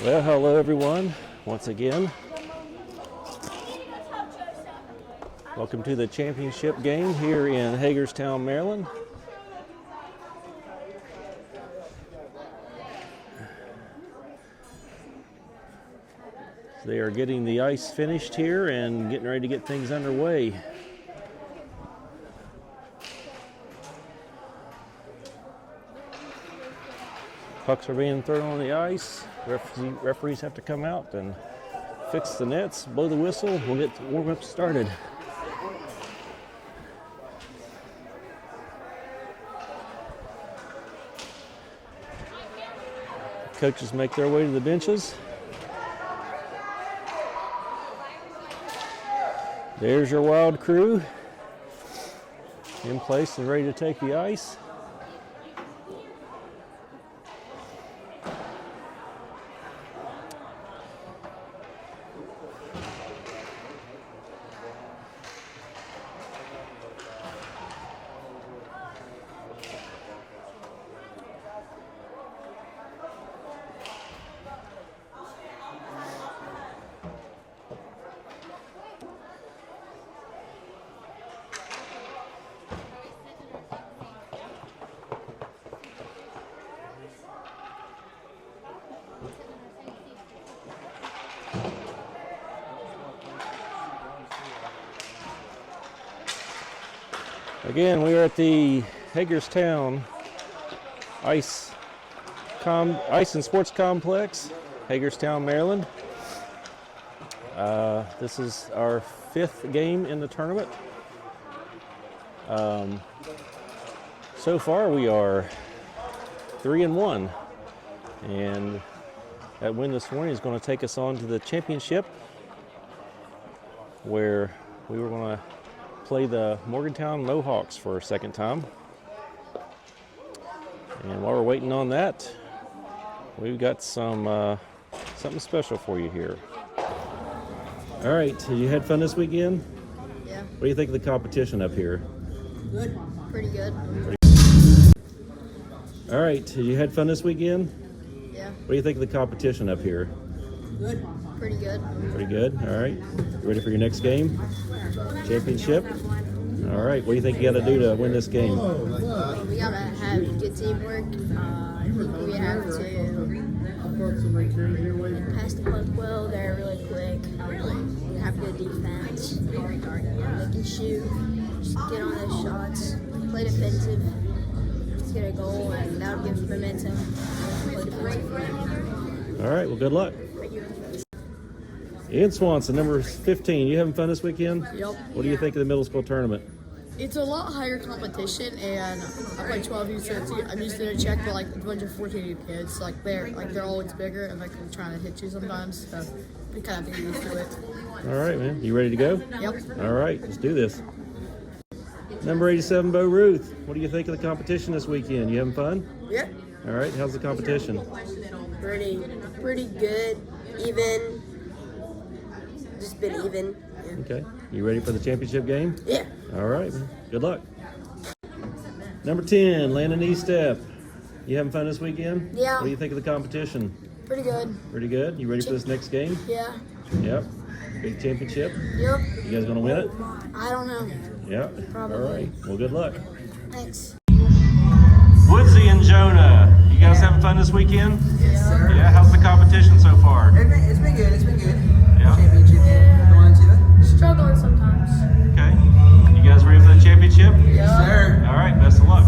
Well, hello everyone, once again. Welcome to the championship game here in Hagerstown, Maryland. They are getting the ice finished here and getting ready to get things underway. Pucks are being thrown on the ice. Referees have to come out and fix the nets, blow the whistle. We'll get the warm-up started. Coaches make their way to the benches. There's your Wild crew in place and ready to take the ice. Again, we are at the Hagerstown Ice and Sports Complex, Hagerstown, Maryland. This is our 5th game in the tournament. So far, we are 3-1, and that win this morning is going to take us on to the championship, where we were going to play the Morgantown Mohawks for a second time. And while we're waiting on that, we've got something special for you here. All right, you had fun this weekend? Yeah. What do you think of the competition up here? Good. Pretty good. All right, you had fun this weekend? Yeah. What do you think of the competition up here? Good. Pretty good. Pretty good. All right. You ready for your next game? Championship? All right. What do you think you got to do to win this game? We gotta have good teamwork. I think we have to pass the puck well. They're really quick. We have good defense. They can shoot. Just get on those shots. Play defensive. Just get a goal, and that'll give us momentum. Play defensive. All right. Well, good luck. Ian Swanson, number 15. You having fun this weekend? Yep. What do you think of the middle school tournament? It's a lot higher competition, and I'm like 12 years old. I'm used to a check, but like a bunch of 14 kids, they're always bigger, and like I'm trying to hit you sometimes. So we kind of get used to it. All right, man. You ready to go? Yep. All right. Let's do this. Number 87, Bo Ruth. What do you think of the competition this weekend? You having fun? Yeah. All right. How's the competition? Pretty good. Even. Just been even. Yeah. Okay. You ready for the championship game? Yeah. All right, man. Good luck. Number 10, Landon Estep. You having fun this weekend? Yeah. What do you think of the competition? Pretty good. Pretty good. You ready for this next game? Yeah. Yep. Big championship. Yep. You guys gonna win it? I don't know. Yep. Probably. All right. Well, good luck. Thanks. Woodsy and Jonah. You guys having fun this weekend? Yes, sir. Yeah. How's the competition so far? It's been good. Yeah. Championship game. Going to it. Struggling sometimes. Okay. You guys ready for the championship? Yes, sir. All right. Best of luck.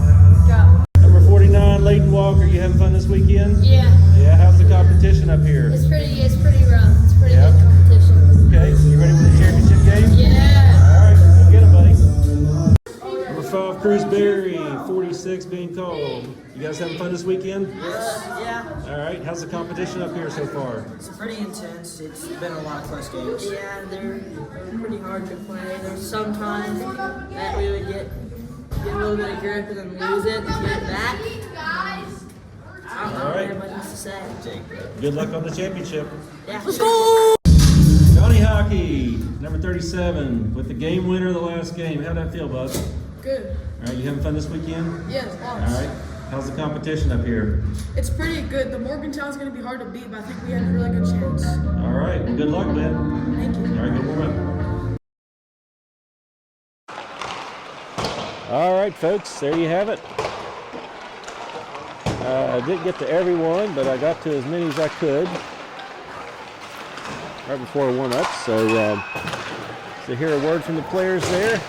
Go. Number 49, Leighton Walker. You having fun this weekend? Yeah. Yeah. How's the competition up here? It's pretty rough. It's pretty Yeah. good competition. Okay. So you ready for the championship game? Yeah. All right. Go get him, buddy. Number 5, Cruz Berry. 46 being called. You guys having fun this weekend? Yeah. All right. How's the competition up here so far? It's pretty intense. It's been a lot of close games. Yeah, they're pretty hard to play. There's sometimes that we would get a little bit of grip and then lose it and get it back. I don't know All right. very much to say. Good luck on the championship. Yeah. Johnny Hockey, number 37, with the game winner of the last game. How'd that feel, bud? Good. All right, you having fun this weekend? Yes, All right. How's the competition up here? It's pretty good. The Morgantown's going to be hard to beat, but I think we have a really good chance. All right. Well, good luck, man. Thank you. All right, good warm up. All right, folks, there you have it. I didn't get to everyone, but I got to as many as I could right before warm-up. So hear a word from the players there.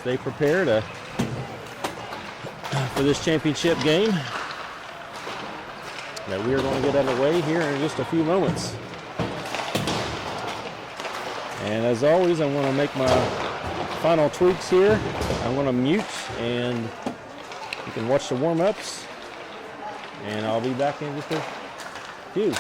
Stay prepared for this championship game that we are going to get underway here in just a few moments. And as always, I want to make my final tweaks here. I'm going to mute, and you can watch the warm-ups, and I'll be back in just a few.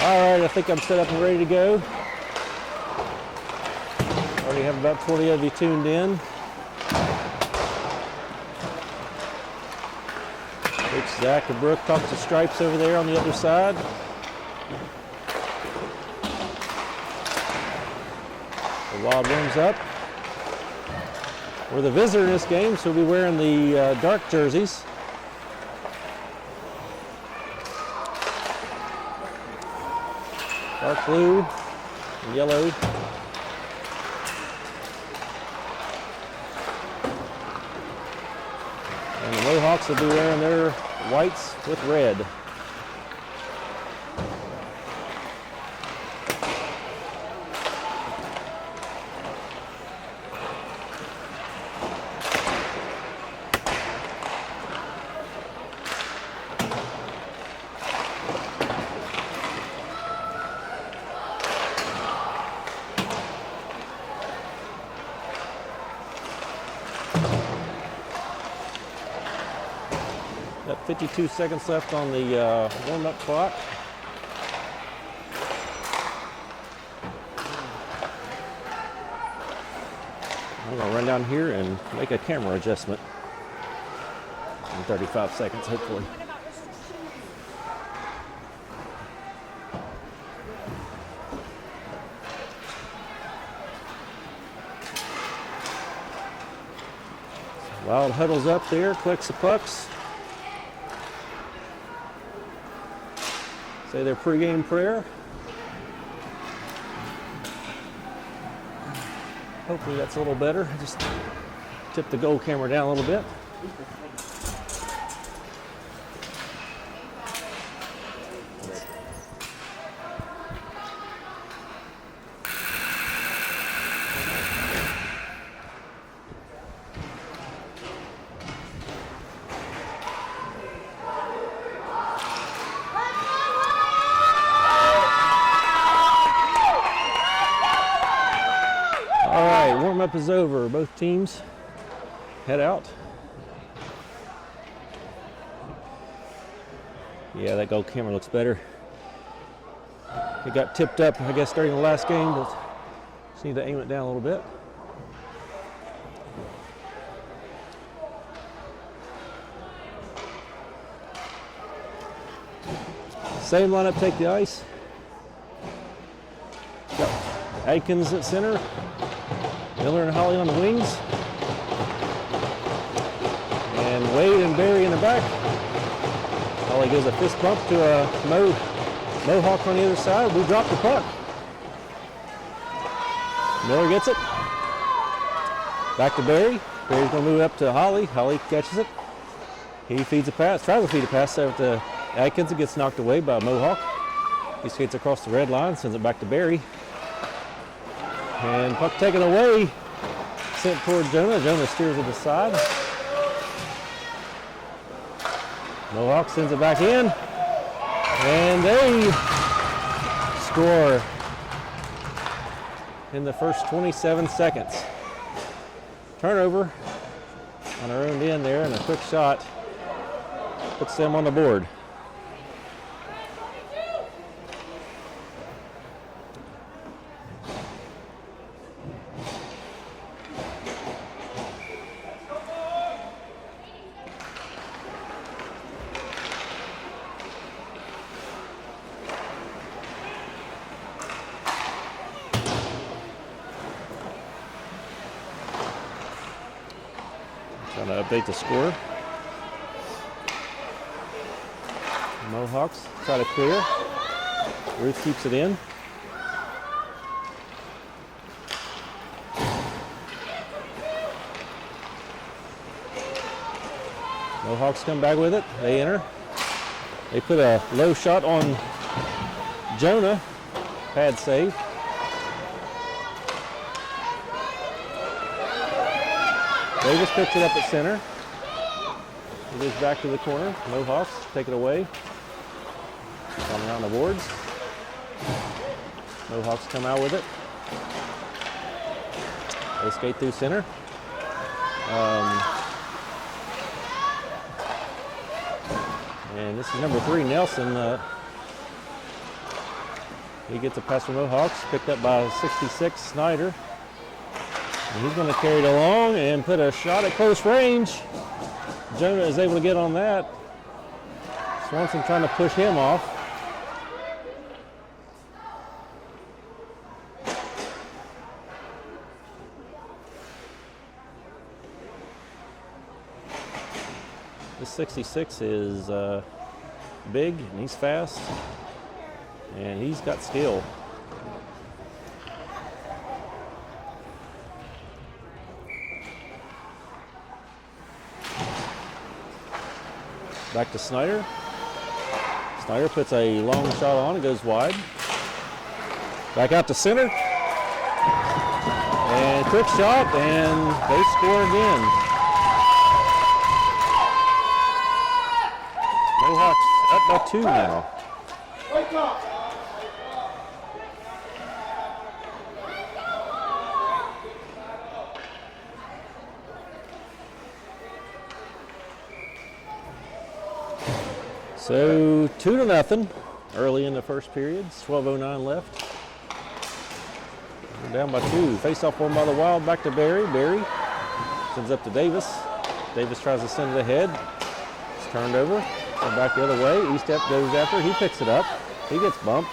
All right, I think I'm set up and ready to go. Already have about 20 of you tuned in. Coach Zach and Brooke talks to Stripes over there on the other side. The Wild warms up. We're the visitor in this game, so we'll be wearing the dark jerseys. Dark blue and yellow. And the Mohawks will be wearing their whites with red. Got 52 seconds left on the warm-up clock. I'm going to run down here and make a camera adjustment in 35 seconds, hopefully. Wild huddles up there, collects the pucks. Say their pregame prayer. Hopefully that's a little better. Just tip the goal camera down a little bit. All right, warm-up is over. Both teams head out. Yeah, that goal camera looks better. It got tipped up, I guess, during the last game, but just need to aim it down a little bit. Same lineup, take the ice. Got Adkins at center. Miller and Holly on the wings. And Wade and Barry in the back. Holly gives a fist bump to a Mohawk on the other side. We drop the puck. Miller gets it. Back to Barry. Barry's going to move up to Holly. Holly catches it. He feeds a pass, tries to feed a pass over to Adkins. It gets knocked away by Mohawk. He skates across the red line, sends it back to Barry. And puck taken away, sent toward Jonah. Jonah steers it aside. Mohawk sends it back in. And they score in the first 27 seconds. Turnover on our own end there, and a quick shot puts them on the board. Trying to update the score. Mohawks try to clear. Ruth keeps it in. Mohawks come back with it. They enter. They put a low shot on Jonah. Pad save. Davis picks it up at center. It goes back to the corner. Mohawks take it away. On around the boards. Mohawks come out with it. They skate through center. And this is number 3, Nelson. He gets a pass from Mohawks, picked up by 66, Snyder. And he's going to carry it along and put a shot at close range. Jonah is able to get on that. Swanson trying to push him off. This 66 is big and he's fast and he's got skill. Back to Snyder. Snyder puts a long shot on, it goes wide. Back out to center. And quick shot, and they score again. Mohawks up by 2 now. So 2-0 early in the first period. 12:09 left. We're down by 2. Face-off won by the Wild. Back to Barry. Barry sends up to Davis. Davis tries to send it ahead. It's turned over. And back the other way. Estep goes after. He picks it up. He gets bumped.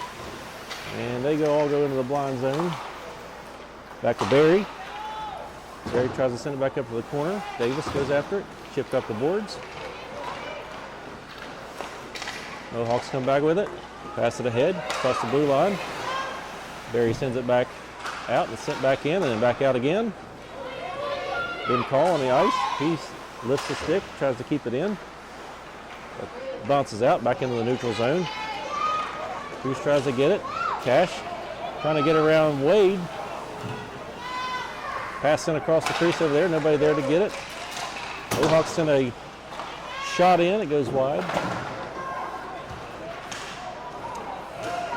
And they all go into the blind zone. Back to Barry. Barry tries to send it back up to the corner. Davis goes after it. Chipped up the boards. Mohawks come back with it. Pass it ahead. Across the blue line. Barry sends it back out and sent back in and then back out again. Didn't call on the ice. He lifts the stick, tries to keep it in. But bounces out back into the neutral zone. Bruce tries to get it. Cash trying to get around Wade. Pass sent across the crease over there. Nobody there to get it. Mohawks send a shot in. It goes wide.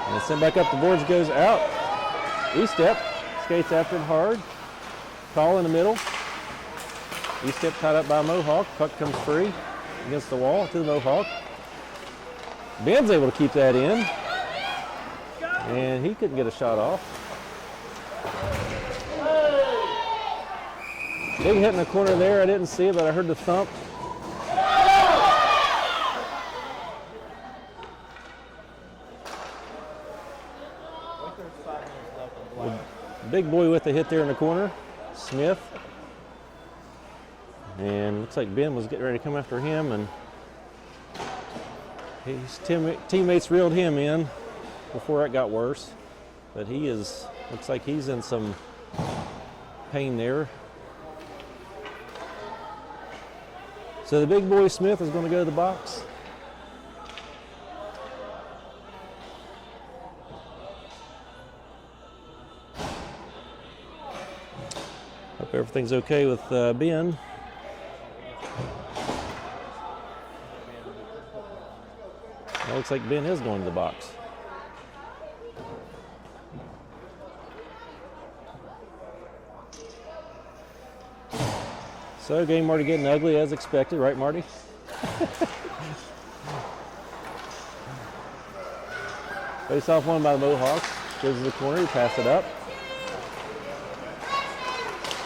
And sent back up the boards, goes out. E-step skates after it hard. Call in the middle. E-step tied up by Mohawk. Puck comes free against the wall to the Mohawk. Ben's able to keep that in. And he couldn't get a shot off. Big hit in the corner there. I didn't see it, but I heard the thump. Big boy with the hit there in the corner, Smith. And looks like Ben was getting ready to come after him, and his teammates reeled him in before it got worse. But looks like he's in some pain there. So the big boy Smith is going to go to the box. Hope everything's okay with Ben. It looks like Ben is going to the box. So game already getting ugly as expected, right Marty? Face off one by the Mohawks. Goes to the corner, he passes it up.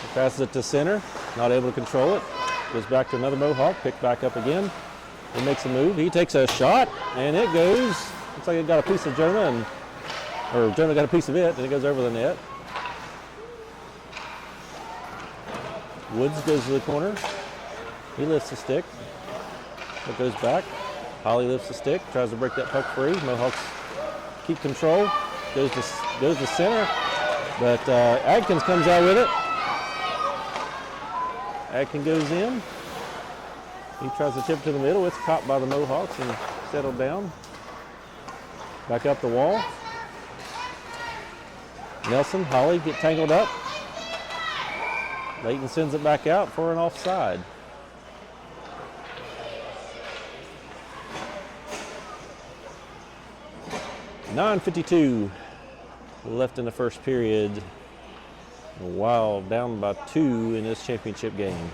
He passes it to center, not able to control it. Goes back to another Mohawk, picked back up again. He makes a move, he takes a shot, and it goes. Looks like it got a piece of Jonah, or Jonah got a piece of it, and it goes over the net. Woods goes to the corner. He lifts the stick. It goes back. Holly lifts the stick, tries to break that puck free. Mohawks keep control. Goes to center, but Adkins comes out with it. Adkins goes in. He tries to tip to the middle. It's caught by the Mohawks and settled down. Back up the wall. Nelson, Holly get tangled up. Layton sends it back out for an offside. .9:52 left in the first period. Wild down by 2 in this championship game.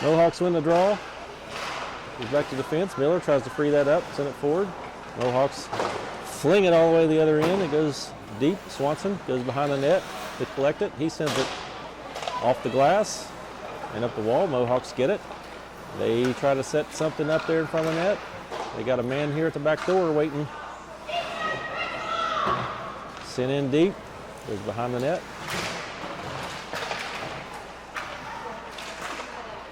Mohawks win the draw. Goes back to defense. Miller tries to free that up, send it forward. Mohawks fling it all the way to the other end. It goes deep. Swanson goes behind the net to collect it. He sends it off the glass and up the wall. Mohawks get it. They try to set something up there in front of the net. They got a man here at the back door waiting. Sent in deep. Goes behind the net.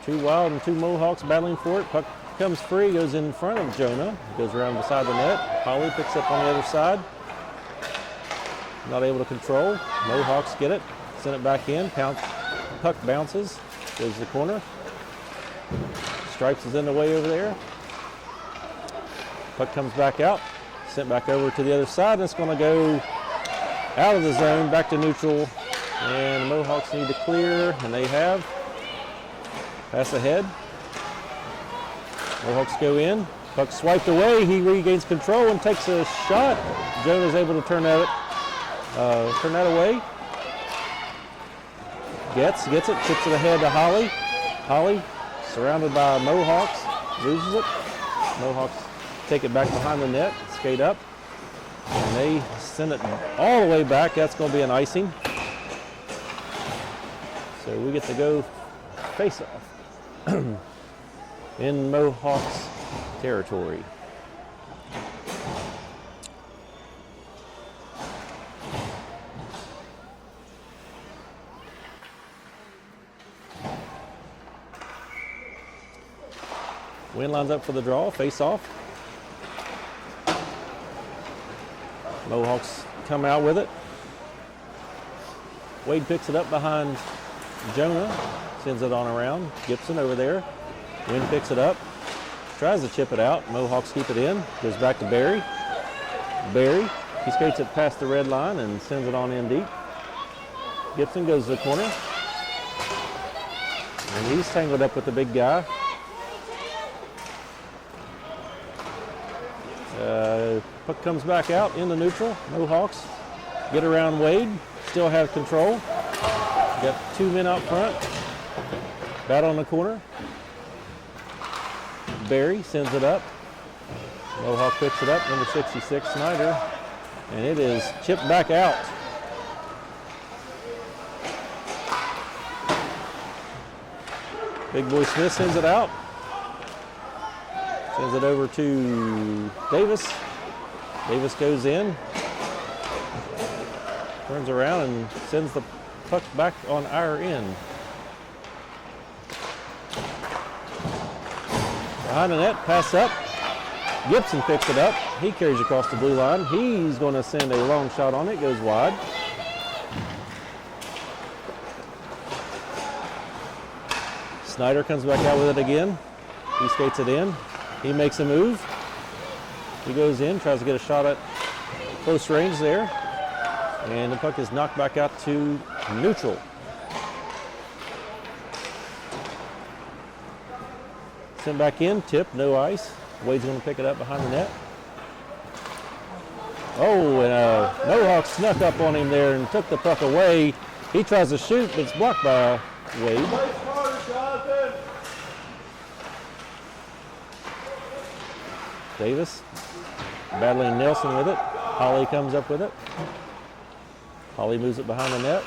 Two Wild and two Mohawks battling for it. Puck comes free, goes in front of Jonah. Goes around beside the net. Holly picks up on the other side. Not able to control. Mohawks get it. Send it back in. Puck bounces. Goes to the corner. Stripes is in the way over there. Puck comes back out. Sent back over to the other side. And it's going to go out of the zone, back to neutral. And the Mohawks need to clear, and they have. Pass ahead. Mohawks go in. Puck swiped away. He regains control and takes a shot. Jonah's able to turn that away. Gets it. Chips it ahead to Holly. Holly, surrounded by Mohawks, loses it. Mohawks take it back behind the net, skate up, and they send it all the way back. That's going to be an icing. So we get to go face off in Mohawks territory. Win lines up for the draw, face off. Mohawks come out with it. Wade picks it up behind Jonah, sends it on around. Gibson over there. Wynn picks it up, tries to chip it out. Mohawks keep it in, goes back to Barry. Barry, he skates it past the red line and sends it on in deep. Gibson goes to the corner. And he's tangled up with the big guy. Puck comes back out into neutral. Mohawks get around Wade, still have control. Got two men out front. Battle in the corner. Barry sends it up. Mohawk picks it up, number 66, Snyder, and it is chipped back out. Big boy Smith sends it out. Sends it over to Davis. Davis goes in. Turns around and sends the puck back on our end. Behind the net, pass up. Gibson picks it up. He carries across the blue line. He's going to send a long shot on it. Goes wide. Snyder comes back out with it again. He skates it in. He makes a move. He goes in, tries to get a shot at close range there. And the puck is knocked back out to neutral. Sent back in, tip, no ice. Wade's going to pick it up behind the net. Oh, and Mohawk snuck up on him there and took the puck away. He tries to shoot, but it's blocked by Wade. Davis battling Nelson with it. Holly comes up with it. Holly moves it behind the net.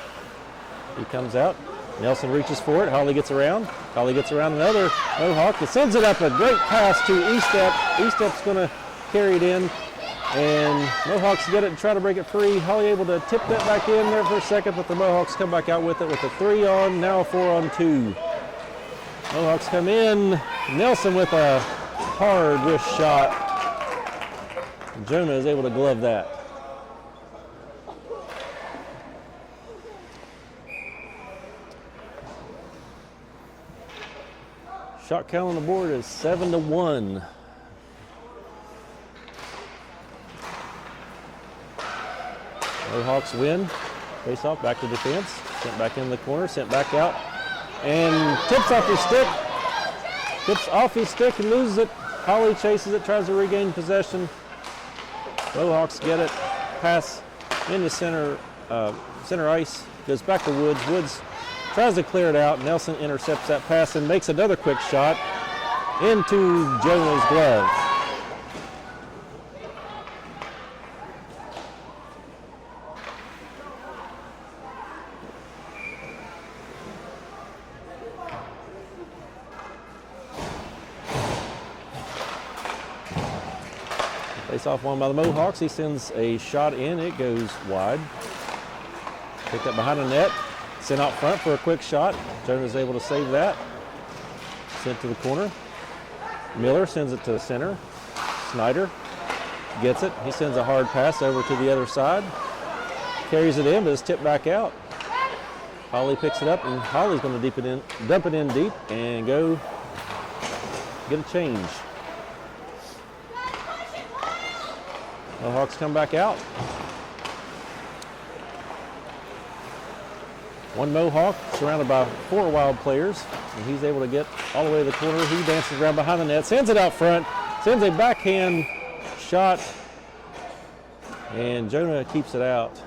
He comes out. Nelson reaches for it. Holly gets around. Holly gets around another Mohawk. He sends it up, a great pass to Estep. Estep's going to carry it in. And Mohawks get it and try to break it free. Holly able to tip that back in there for a second, but the Mohawks come back out with it with a 3-on, now a 4-on-2. Mohawks come in. Nelson with a hard wrist shot. Jonah is able to glove that. Shot count on the board is 7-1. Mohawks win. Face off, back to defense. Sent back in the corner, sent back out. And tips off his stick. Tips off his stick and loses it. Holly chases it, tries to regain possession. Mohawks get it. Pass into center ice. Goes back to Woods. Woods tries to clear it out. Nelson intercepts that pass and makes another quick shot into Jonah's glove. Face off one by the Mohawks. He sends a shot in. It goes wide. Picked up behind the net. Sent out front for a quick shot. Jonah's able to save that. Sent to the corner. Miller sends it to the center. Snyder gets it. He sends a hard pass over to the other side. Carries it in, but it's tipped back out. Holly picks it up, and Holly's going to dump it in deep and go get a change. Mohawks come back out. One Mohawk surrounded by 4 Wild players, and he's able to get all the way to the corner. He dances around behind the net, sends it out front, sends a backhand shot, and Jonah keeps it out.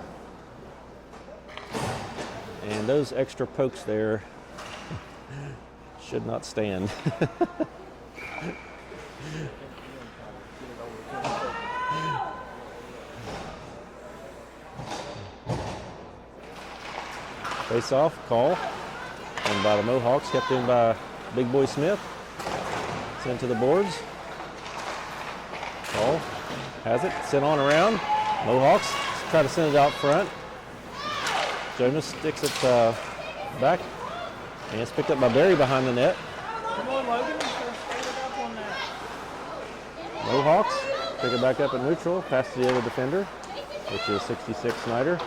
And those extra pokes there should not stand. Face off, call, and by the Mohawks, kept in by Big Boy Smith. Sent to the boards. Call, has it, sent on around. Mohawks try to send it out front. Jonas sticks it back, and it's picked up by Barry behind the net. Come on, Logan. Up on that. Mohawks pick it back up in neutral, pass to the other defender, which is 66 Snyder.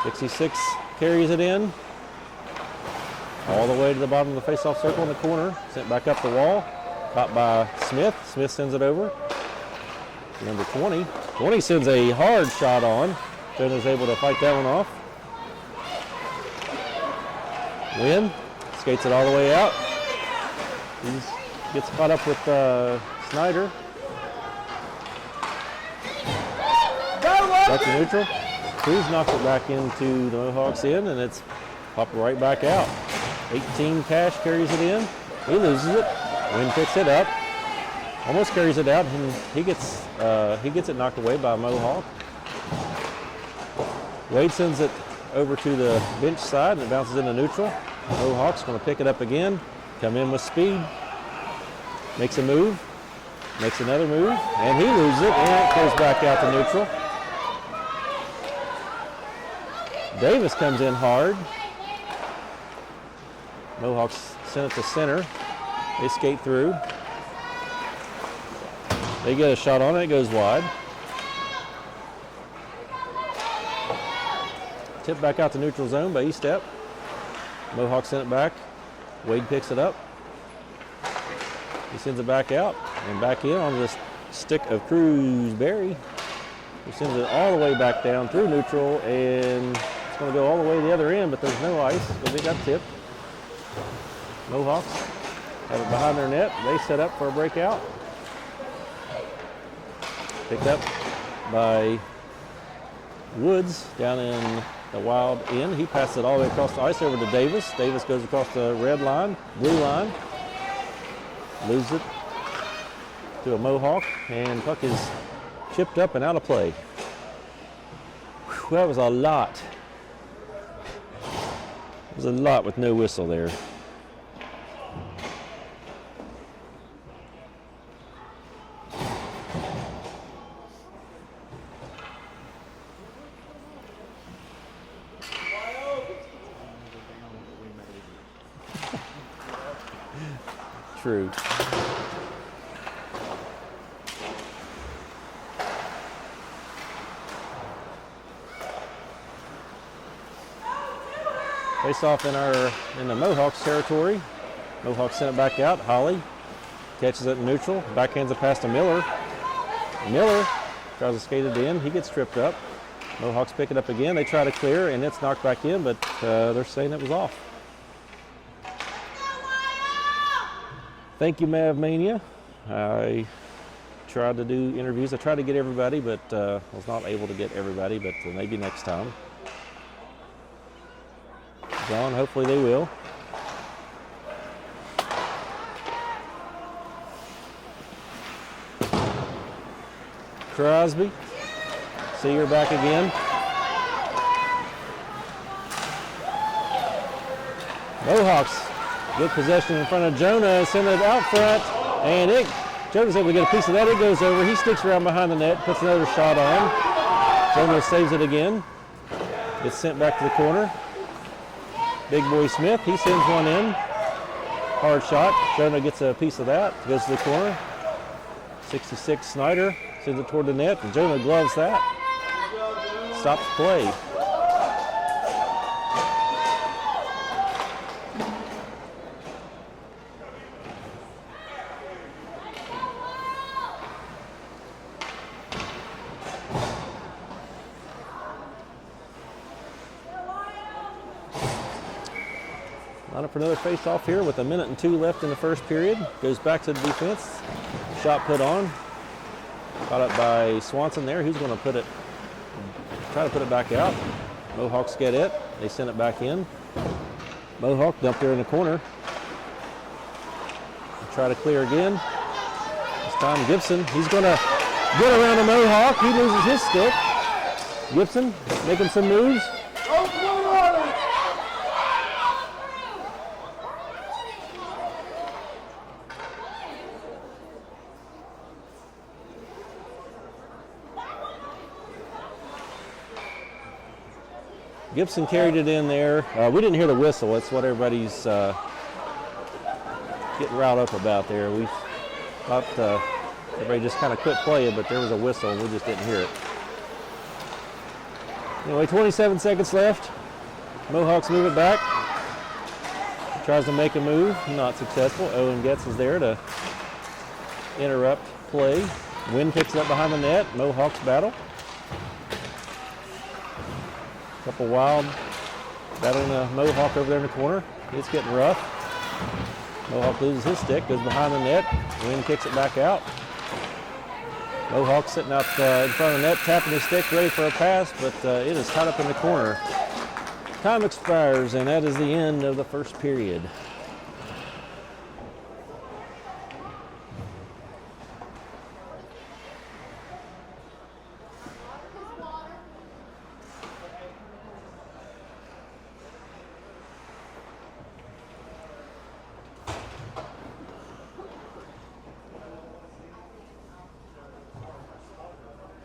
.66 carries it in all the way to the bottom of the face-off circle in the corner. Sent back up the wall. Caught by Smith. Smith sends it over. Number 20. 20 sends a hard shot on. Jonah's able to fight that one off. Win. Skates it all the way out. He gets caught up with Snyder. Back to neutral. Cruz knocks it back into the Mohawks end, and it's popped right back out. 18 Cash carries it in. He loses it. Wynn picks it up. Almost carries it out, and he gets it knocked away by a Mohawk. Wade sends it over to the bench side, and it bounces into neutral. Mohawks going to pick it up again, come in with speed, makes a move, makes another move, and he loses it, and it goes back out to neutral. Davis comes in hard. Mohawks send it to center. They skate through. They get a shot on it, it goes wide. Tip back out to neutral zone by E-Step. Mohawks send it back. Wade picks it up. He sends it back out and back in on this stick of Cruz Berry. He sends it all the way back down through neutral, and it's going to go all the way to the other end, but there's no ice because it got tipped. Mohawks have it behind their net. They set up for a breakout. Picked up by Woods down in the wild end. He passes it all the way across the ice over to Davis. Davis goes across the red line, blue line, loses it to a Mohawk, and puck is chipped up and out of play. Whew, that was a lot. It was a lot with no whistle there. True. Face off in the Mohawks territory. Mohawks send it back out. Holly catches it in neutral. Backhands it past to Miller. Miller tries to skate it in. He gets tripped up. Mohawks pick it up again. They try to clear, and it's knocked back in, but they're saying it was off. Thank you, Mav Mania. I tried to do interviews. I tried to get everybody, but was not able to get everybody, but maybe next time. John, hopefully they will. Crosby, see you're back again. Mohawks get possession in front of Jonah, send it out front, and Jonah's able to get a piece of that. It goes over. He sticks around behind the net, puts another shot on. Jonah saves it again. Gets sent back to the corner. Big boy Smith, he sends one in. Hard shot. Jonah gets a piece of that, goes to the corner. 66 Snyder sends it toward the net, and Jonah gloves that. Stops play. Line up for another face-off here with 1 minute and 2 left in the first period. Goes back to the defense. Shot put on. Caught up by Swanson there. He's going to try to put it back out. Mohawks get it. They send it back in. Mohawk dumped there in the corner. Try to clear again. This time Gibson. He's going to get around the Mohawk. He loses his stick. Gibson making some moves. Gibson carried it in there. We didn't hear the whistle. That's what everybody's getting riled up about there. We thought everybody just kind of quit playing, but there was a whistle and we just didn't hear it. Anyway, 27 seconds left. Mohawks move it back. Tries to make a move, not successful. Owen Getz is there to interrupt play. Wynn picks it up behind the net. Mohawks battle. Couple wild battling a Mohawk over there in the corner. It's getting rough. Mohawk loses his stick, goes behind the net. Wynn kicks it back out. Mohawk sitting out in front of the net, tapping his stick, ready for a pass, but it is tied up in the corner. Time expires, and that is the end of the first period.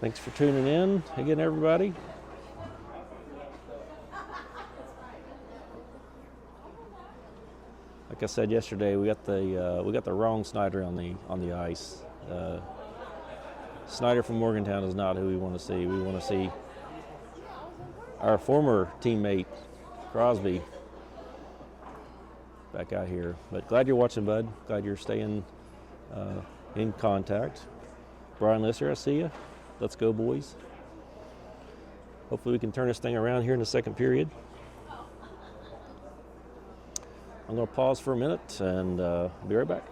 Thanks for tuning in again, everybody. Like I said yesterday, we got the wrong Snyder on the ice. Snyder from Morgantown is not who we want to see. We want to see our former teammate Crosby back out here. But glad you're watching, bud. Glad you're staying in contact. Brian Lisser, I see you. Let's go, boys. Hopefully we can turn this thing around here in the second period. I'm going to pause for a minute and be right back.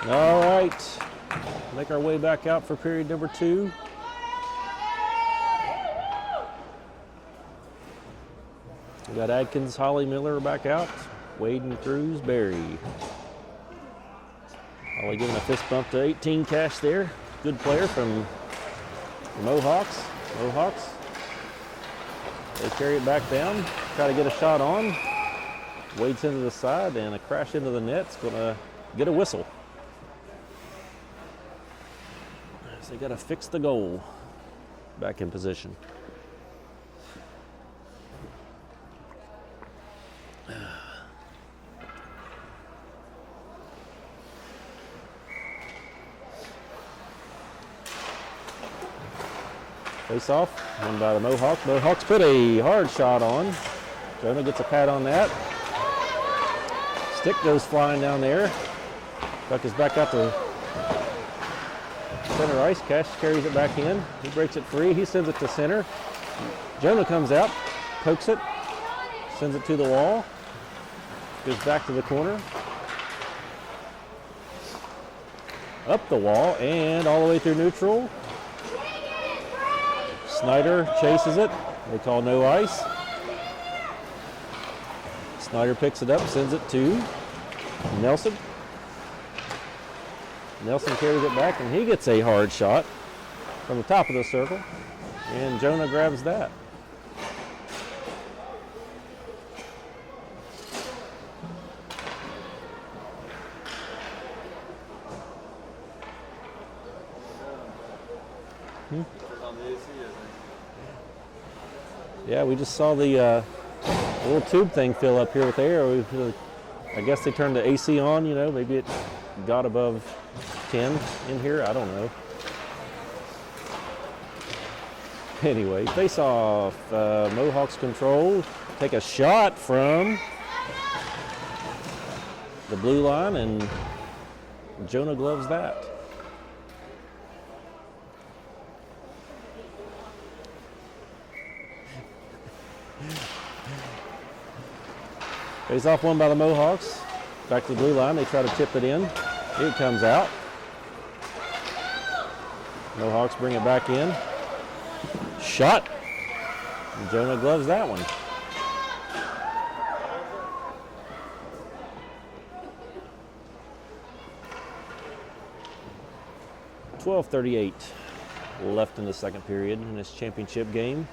All right, make our way back out for period number 2. We got Adkins, Holly Miller back out, Wade and Cruz, Barry. Holly giving a fist bump to 18 Cash there. Good player from the Mohawks. They carry it back down, try to get a shot on. Wade's into the side and a crash into the net's gonna get a whistle. So they got to fix the goal. Back in position. Face off, won by the Mohawks. Mohawks put a hard shot on. Jonah gets a pat on that. Stick goes flying down there. Puck is back out to center ice. Cash carries it back in. He breaks it free. He sends it to center. Jonah comes out, pokes it, sends it to the wall. Goes back to the corner. Up the wall and all the way through neutral. Snyder chases it. They call no ice. Snyder picks it up, sends it to Nelson. Nelson carries it back, and he gets a hard shot from the top of the circle, and Jonah grabs that. Yeah, we just saw the little tube thing fill up here with air. I guess they turned the AC on, you know, maybe it got above 10 in here, I don't know. Anyway, face off, Mohawks control, take a shot from the blue line, and Jonah gloves that. Face off won by the Mohawks. Back to the blue line, they try to tip it in. It comes out. Mohawks bring it back in. Shot. And Jonah gloves that one. .12:38 left in the second period in this championship game.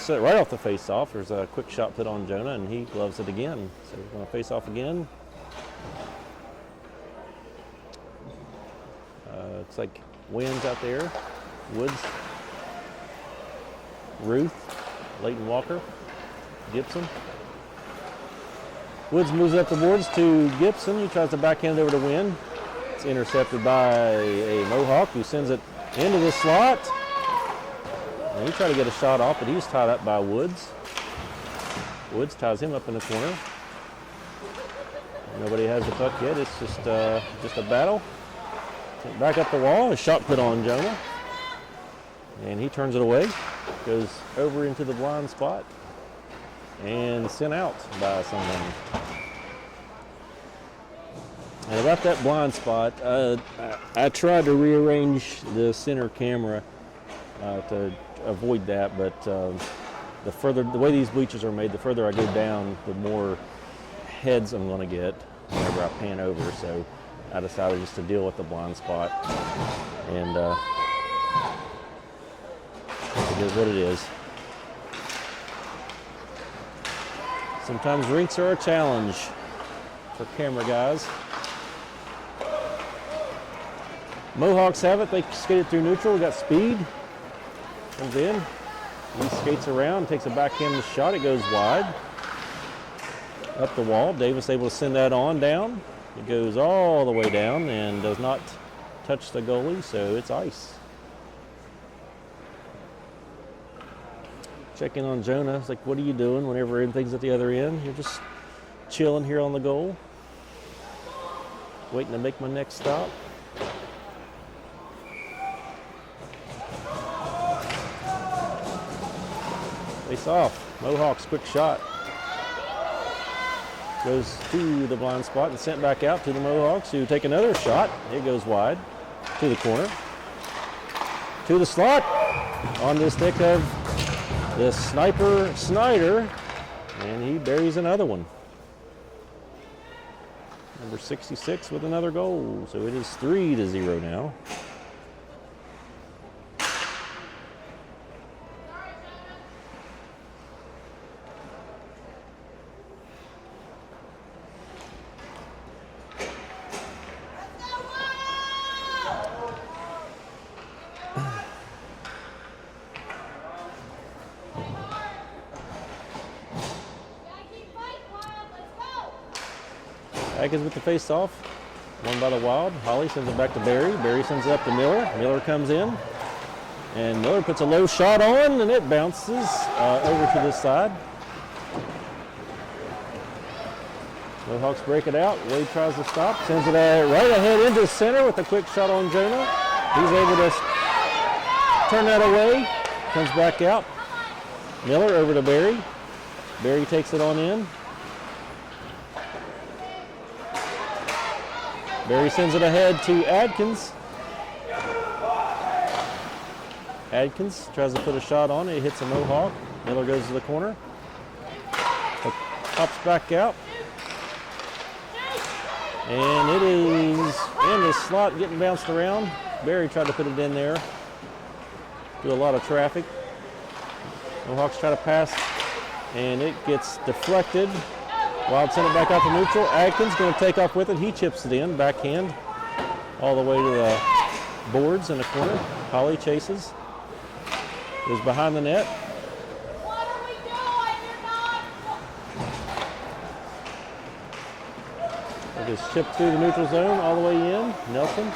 Right off the face-off, there's a quick shot put on Jonah, and he gloves it again. So we're going to face off again. Looks like Wins out there. Woods Ruth, Leighton Walker, Gibson. Woods moves up the boards to Gibson. He tries to backhand over to Wynn. It's intercepted by a Mohawk who sends it into the slot. And he tried to get a shot off, but he's tied up by Woods. Woods ties him up in the corner. Nobody has the puck yet. It's just a battle. Back up the wall. A shot put on Jonah. And he turns it away. Goes over into the blind spot. And sent out by someone. And about that blind spot, I tried to rearrange the center camera to avoid that, but the way these bleachers are made, the further I go down, the more heads I'm going to get whenever I pan over. So I decided just to deal with the blind spot, and it is what it is. Sometimes rinks are a challenge for camera guys. Mohawks have it. They skate it through neutral. We got speed. Comes in. He skates around, takes a backhand shot. It goes wide. Up the wall. Davis able to send that on down. It goes all the way down and does not touch the goalie, so it's ice. Checking on Jonah. It's like, what are you doing whenever anything's at the other end? You're just chilling here on the goal. Waiting to make my next stop. Face off. Mohawks, quick shot. Goes to the blind spot and sent back out to the Mohawks, who take another shot. It goes wide to the corner. To the slot. On the stick of the sniper Snyder, and he buries another one. Number 66 with another goal, so it is 3-0 now. Atkins with the face-off, won by the Wild. Holly sends it back to Barry. Barry sends it up to Miller. Miller comes in, and Miller puts a low shot on, and it bounces over to this side. Mohawks break it out. Wade tries to stop, sends it right ahead into the center with a quick shot on Jonah. He's able to turn that away. Comes back out. Miller over to Barry. Barry takes it on in. Barry sends it ahead to Adkins. Adkins tries to put a shot on it. It hits a Mohawk. Miller goes to the corner. Pops back out. And it is in the slot, getting bounced around. Barry tried to put it in there. Do a lot of traffic. Mohawks try to pass, and it gets deflected. Wild sent it back out to neutral. Adkins going to take off with it. He chips it in, backhand, all the way to the boards in the corner. Holly chases. Goes behind the net. It is chipped through the neutral zone all the way in. Nelson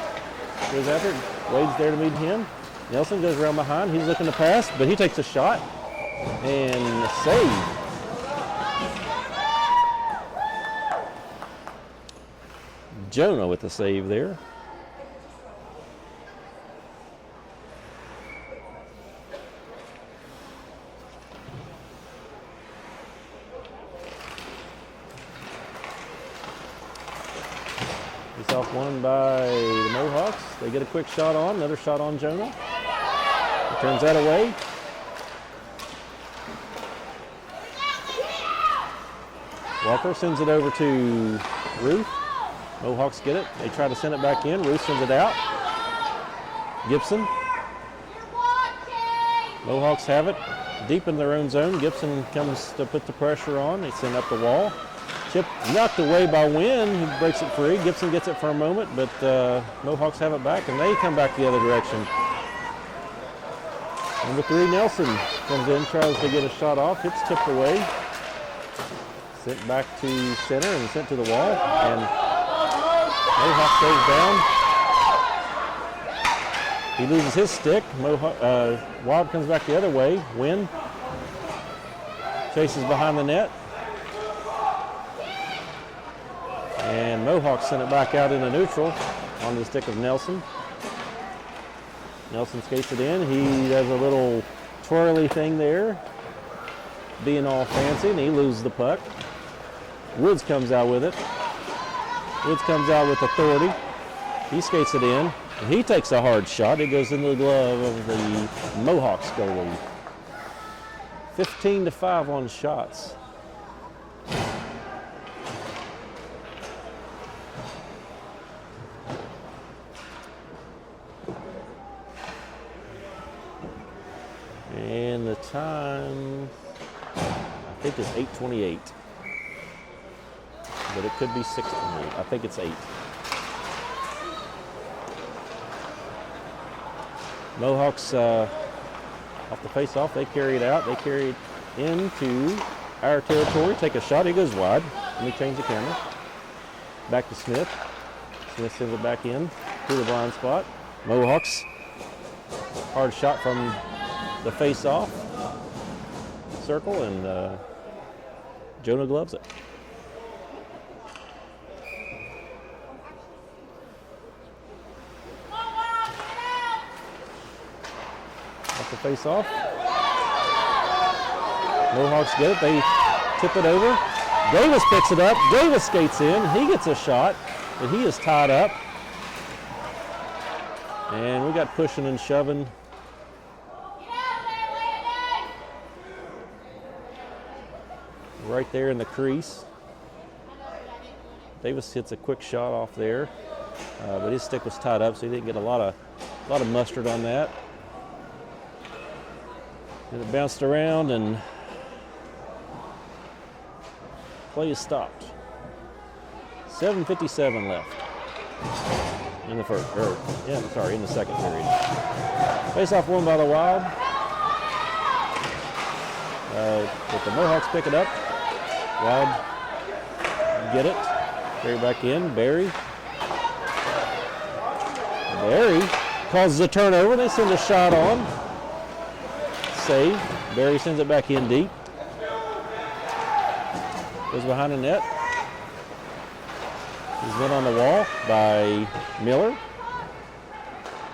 goes after it. Wade's there to meet him. Nelson goes around behind. He's looking to pass, but he takes a shot and save. Jonah with the save there. It's off one by the Mohawks. They get a quick shot on, another shot on Jonah. He turns that away. Walker sends it over to Ruth. Mohawks get it. They try to send it back in. Ruth sends it out. Gibson. Mohawks have it deep in their own zone. Gibson comes to put the pressure on. They send up the wall. Chip knocked away by Wynn, who breaks it free. Gibson gets it for a moment, but Mohawks have it back, and they come back the other direction. Number 3, Nelson comes in, tries to get a shot off. It's tipped away. Sent back to center and sent to the wall. And Mohawk goes down. He loses his stick. Wild comes back the other way. Win. Chases behind the net. And Mohawks sent it back out into neutral onto the stick of Nelson. Nelson skates it in. He does a little twirly thing there, being all fancy, and he loses the puck. Woods comes out with it. Woods comes out with authority. He skates it in, and he takes a hard shot. It goes into the glove of the Mohawks goalie. 15-5 on shots. And the time, I think, is 8:28. But it could be 6:28. I think it's 8. Mohawks off the face-off, they carry it out. They carry it into our territory, take a shot. It goes wide. Let me change the camera. Back to Smith. Smith sends it back in to the blind spot. Mohawks, hard shot from the face-off circle, and Jonah gloves it. Off the face-off. Mohawks get it. They tip it over. Davis picks it up. Davis skates in. He gets a shot, but he is tied up. And we got pushing and shoving. Right there in the crease. Davis hits a quick shot off there, but his stick was tied up, so he didn't get a lot of mustard on that. And it bounced around, and play is stopped. 7:57 left in the first. In the second period. Face-off won by the Wild. But the Mohawks pick it up. Wild get it. Carry it back in. Barry causes a turnover. They send a shot on. Save. Barry sends it back in deep. Goes behind the net. He's met on the wall by Miller.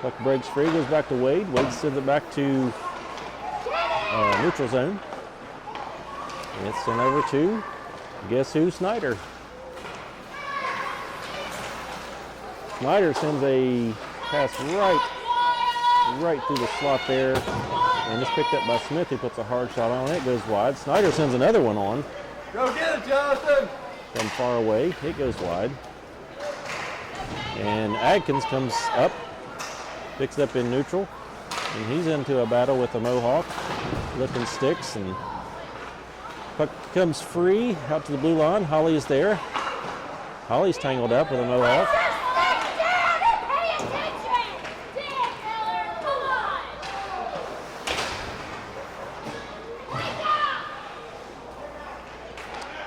Puck breaks free. Goes back to Wade. Wade sends it back to neutral zone. And it's sent over to, guess who? Snyder. Snyder sends a pass right through the slot there. And it's picked up by Smith, who puts a hard shot on it. It goes wide. Snyder sends another one on. Go get it, Jonathan! From far away. It goes wide. And Adkins comes up, picks it up in neutral. And he's into a battle with the Mohawk, lifting sticks, and puck comes free out to the blue line. Holly is there. Holly's tangled up with a Mohawk.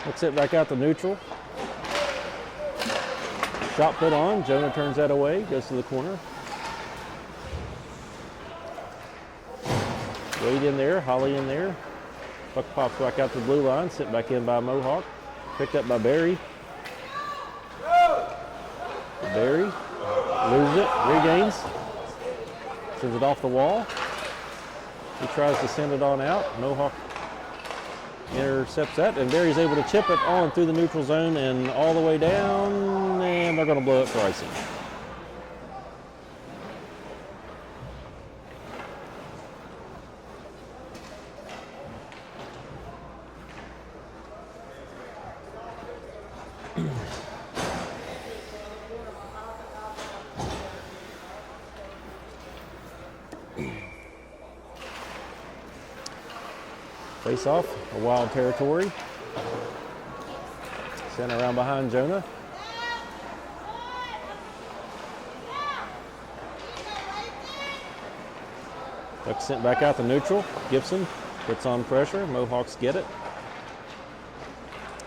Looks it back out to neutral. Shot put on. Jonah turns that away. Goes to the corner. Wade in there. Holly in there. Puck pops back out to the blue line. Sent back in by Mohawk. Picked up by Barry. Barry loses it. Regains. Sends it off the wall. He tries to send it on out. Mohawk intercepts that, and Barry's able to chip it on through the neutral zone and all the way down, and they're going to blow it for icing. Face off, a Wild territory. Sent around behind Jonah. Puck sent back out to neutral. Gibson puts on pressure. Mohawks get it.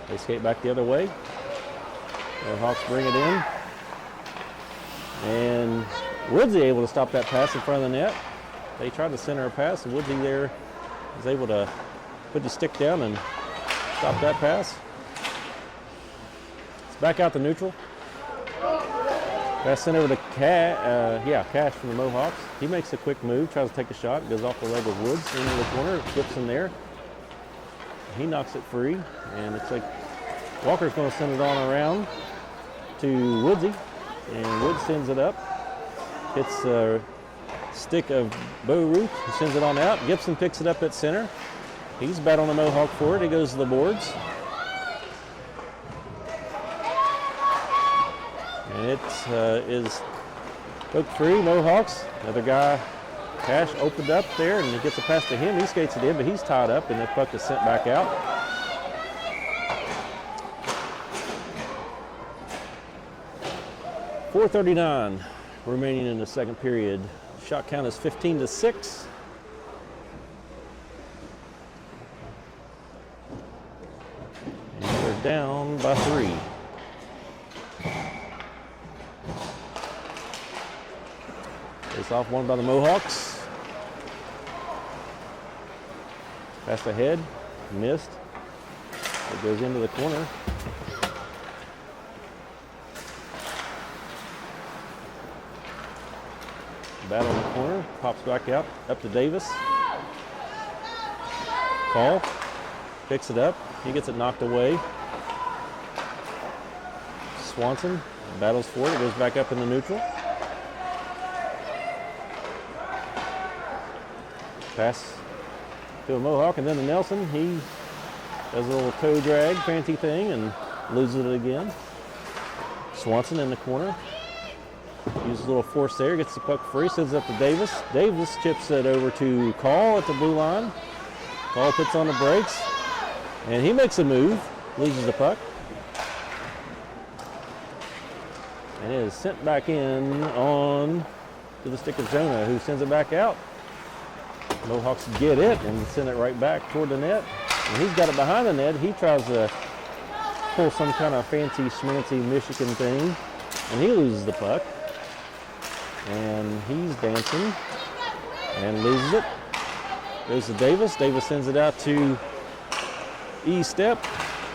They skate back the other way. Mohawks bring it in. And Woodsy able to stop that pass in front of the net. They tried to center a pass, and Woodsy there was able to put his stick down and stop that pass. It's back out to neutral. Pass sent over to Cash from the Mohawks. He makes a quick move, tries to take a shot, goes off the leg of Woods into the corner, flips in there. He knocks it free, and it's like Walker's going to send it on around to Woodsy, and Woods sends it up. Hits a stick of Bo Ruth, he sends it on out. Gibson picks it up at center. He's bad on the Mohawk for it. He goes to the boards. And it is poked free, Mohawks. Another guy, Cash, opened up there, and he gets a pass to him. He skates it in, but he's tied up, and the puck is sent back out. .439 remaining in the second period. Shot count is 15-6. And they're down by 3. Face off won by the Mohawks. Pass ahead, missed. It goes into the corner. Battle in the corner, pops back out, up to Davis. Call, picks it up, he gets it knocked away. Swanson battles for it, it goes back up in the neutral. Pass to a Mohawk, and then to Nelson. He does a little toe drag, fancy thing, and loses it again. Swanson in the corner. Uses a little force there, gets the puck free, sends it up to Davis. Davis chips it over to Call at the blue line. Call puts on the brakes, and he makes a move, loses the puck. And it is sent back in on to the stick of Jonah, who sends it back out. Mohawks get it and send it right back toward the net. And he's got it behind the net. He tries to pull some kind of fancy schmancy Michigan thing, and he loses the puck. And he's dancing and loses it. Goes to Davis. Davis sends it out to E-Step.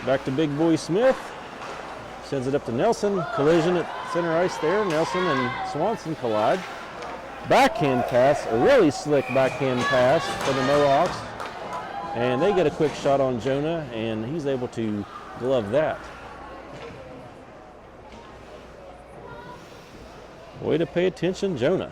Back to Big Boy Smith. Sends it up to Nelson. Collision at center ice there. Nelson and Swanson collide. Backhand pass, a really slick backhand pass for the Mohawks. And they get a quick shot on Jonah, and he's able to glove that. Way to pay attention, Jonah.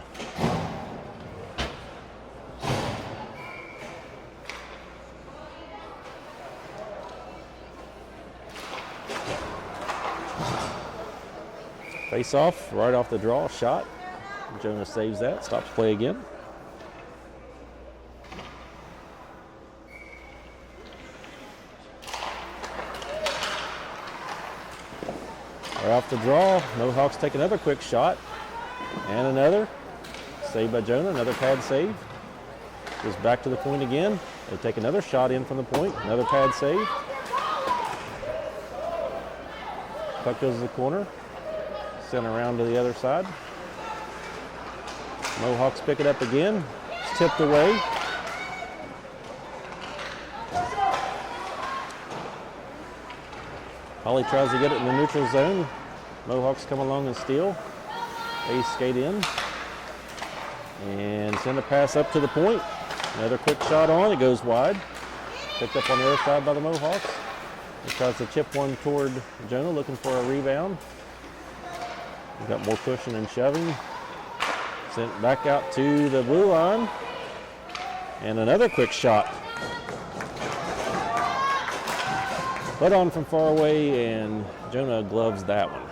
Face off, right off the draw, shot. Jonah saves that, stops play again. Right off the draw, Mohawks take another quick shot. And another. Saved by Jonah, another pad save. Goes back to the point again. They take another shot in from the point, another pad save. Puck goes to the corner. Sent around to the other side. Mohawks pick it up again. It's tipped away. Holly tries to get it in the neutral zone. Mohawks come along and steal. They skate in and send a pass up to the point. Another quick shot on, it goes wide. Picked up on the other side by the Mohawks. He tries to chip one toward Jonah, looking for a rebound. He's got more pushing and shoving. Sent back out to the blue line. And another quick shot. Put on from far away, and Jonah gloves that one.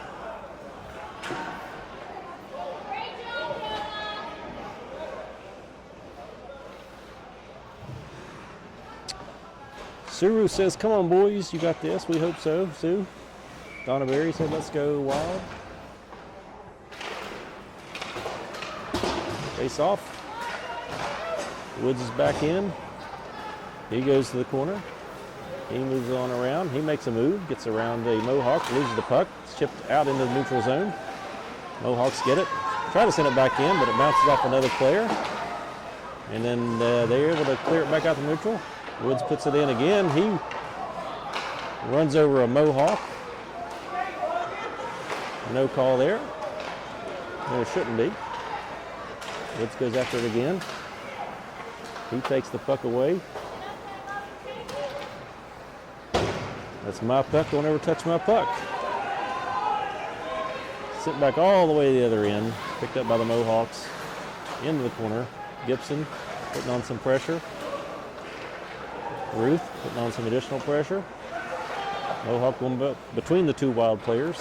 Suru says, come on, boys, you got this. We hope so, Sue. Donna Berry said, let's go wild. Face off. Woods is back in. He goes to the corner. He moves on around. He makes a move, gets around a Mohawk, loses the puck. It's chipped out into the neutral zone. Mohawks get it. Try to send it back in, but it bounces off another player. And then they're able to clear it back out to neutral. Woods puts it in again. He runs over a Mohawk. No call there. There shouldn't be. Woods goes after it again. He takes the puck away. That's my puck. Don't ever touch my puck. Sent back all the way to the other end. Picked up by the Mohawks. Into the corner. Gibson putting on some pressure. Ruth putting on some additional pressure. Mohawk going between the two Wild players.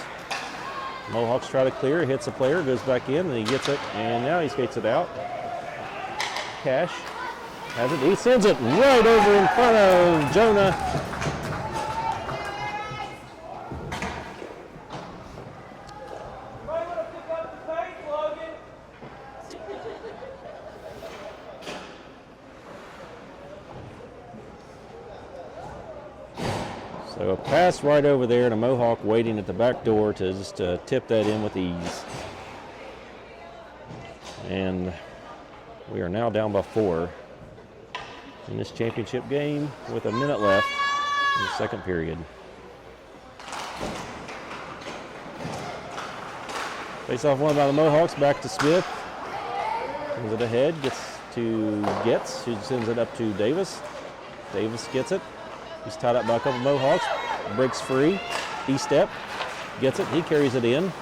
Mohawks try to clear. He hits a player, goes back in, and he gets it. And now he skates it out. Cash has it. He sends it right over in front of Jonah. So a pass right over there, and a Mohawk waiting at the back door to just tip that in with ease. And we are now down by 4 in this championship game with a minute left in the second period. Face off won by the Mohawks, back to Smith. Sends it ahead, gets to Getz, who sends it up to Davis. Davis gets it. He's tied up by a couple Mohawks, breaks free, E-step, gets it, he carries it in.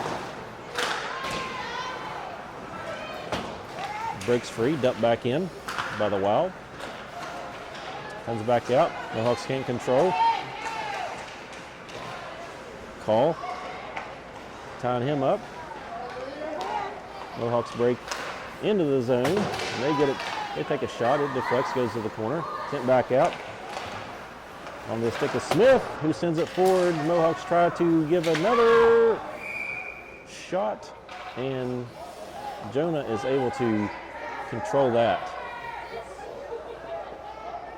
Breaks free, dumped back in by the Wild. Comes back out, Mohawks can't control. Call, tying him up. Mohawks break into the zone, and they get it, they take a shot, it deflects, goes to the corner, sent back out. On the stick of Smith, who sends it forward. Mohawks try to give another shot, and Jonah is able to control that.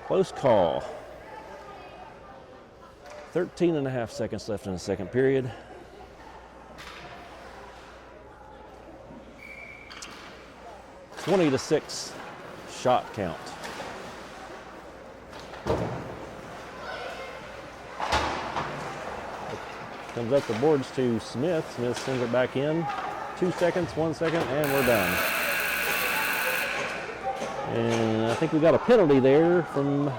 Close call. 13.5 seconds left in the second period. (20-6) shot count. Comes up the boards to Smith. Smith sends it back in. 2 seconds, 1 second, and we're done. And I think we got a penalty there from, I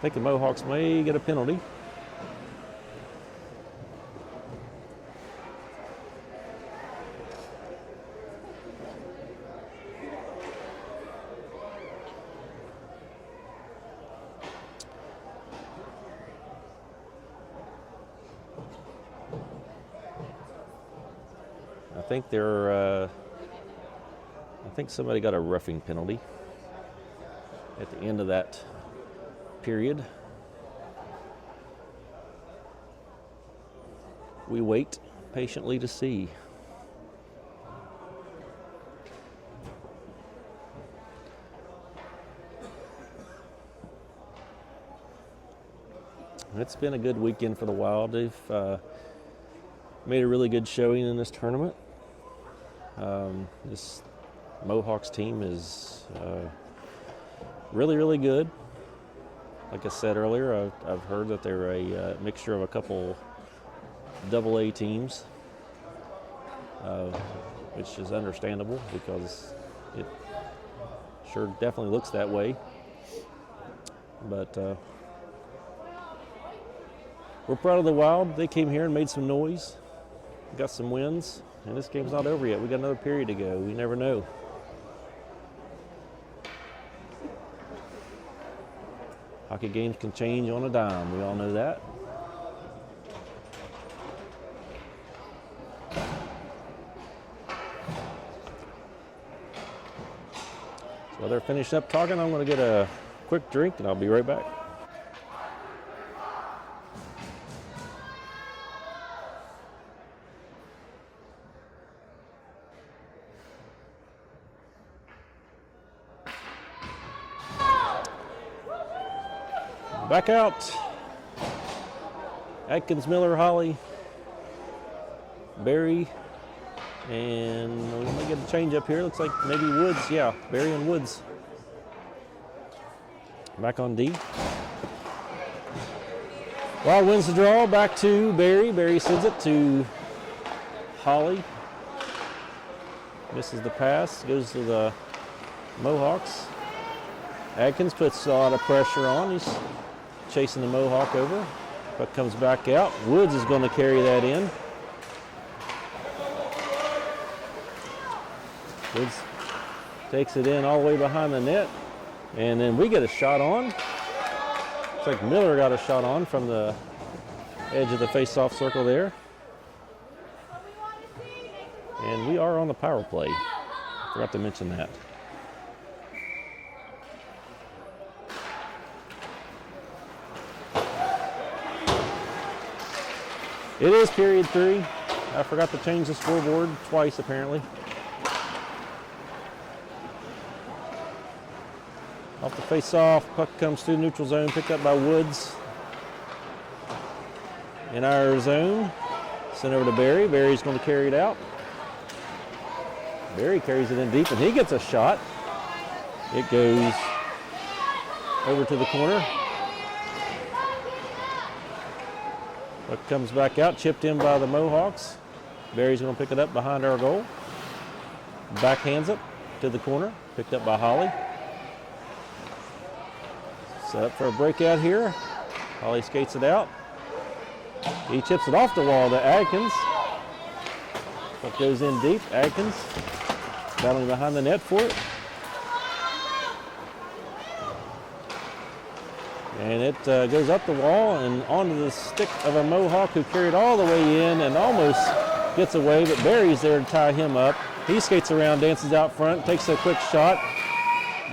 think the Mohawks may get a penalty. I think somebody got a roughing penalty at the end of that period. We wait patiently to see. It's been a good weekend for the Wild. They've made a really good showing in this tournament. This Mohawks team is really, really good. Like I said earlier, I've heard that they're a mixture of a couple AA teams, which is understandable because it sure definitely looks that way. But we're proud of the Wild. They came here and made some noise, got some wins, and this game's not over yet. We got another period to go. We never know. Hockey games can change on a dime. We all know that. So while they're finished up talking, I'm going to get a quick drink, and I'll be right back. Back out. Atkins, Miller, Holly, Barry, and we might get a change up here. Looks like maybe Woods. Yeah, Barry and Woods. Back on D. Wild wins the draw. Back to Barry. Barry sends it to Holly. Misses the pass. Goes to the Mohawks. Atkins puts a lot of pressure on. He's chasing the Mohawk over. But comes back out. Woods is going to carry that in. Woods takes it in all the way behind the net. And then we get a shot on. Looks like Miller got a shot on from the edge of the face-off circle there. And we are on the power play. Forgot to mention that. It is period 3. I forgot to change the scoreboard twice apparently. Off the face-off, puck comes through the neutral zone, picked up by Woods. In our zone, sent over to Barry. Barry's going to carry it out. Barry carries it in deep, and he gets a shot. It goes over to the corner. Puck comes back out, chipped in by the Mohawks. Barry's going to pick it up behind our goal. Backhands it to the corner, picked up by Holly. Set up for a breakout here. Holly skates it out. He chips it off the wall to Adkins. Puck goes in deep. Adkins battling behind the net for it. And it goes up the wall and onto the stick of a Mohawk who carried all the way in and almost gets away, but Barry's there to tie him up. He skates around, dances out front, takes a quick shot.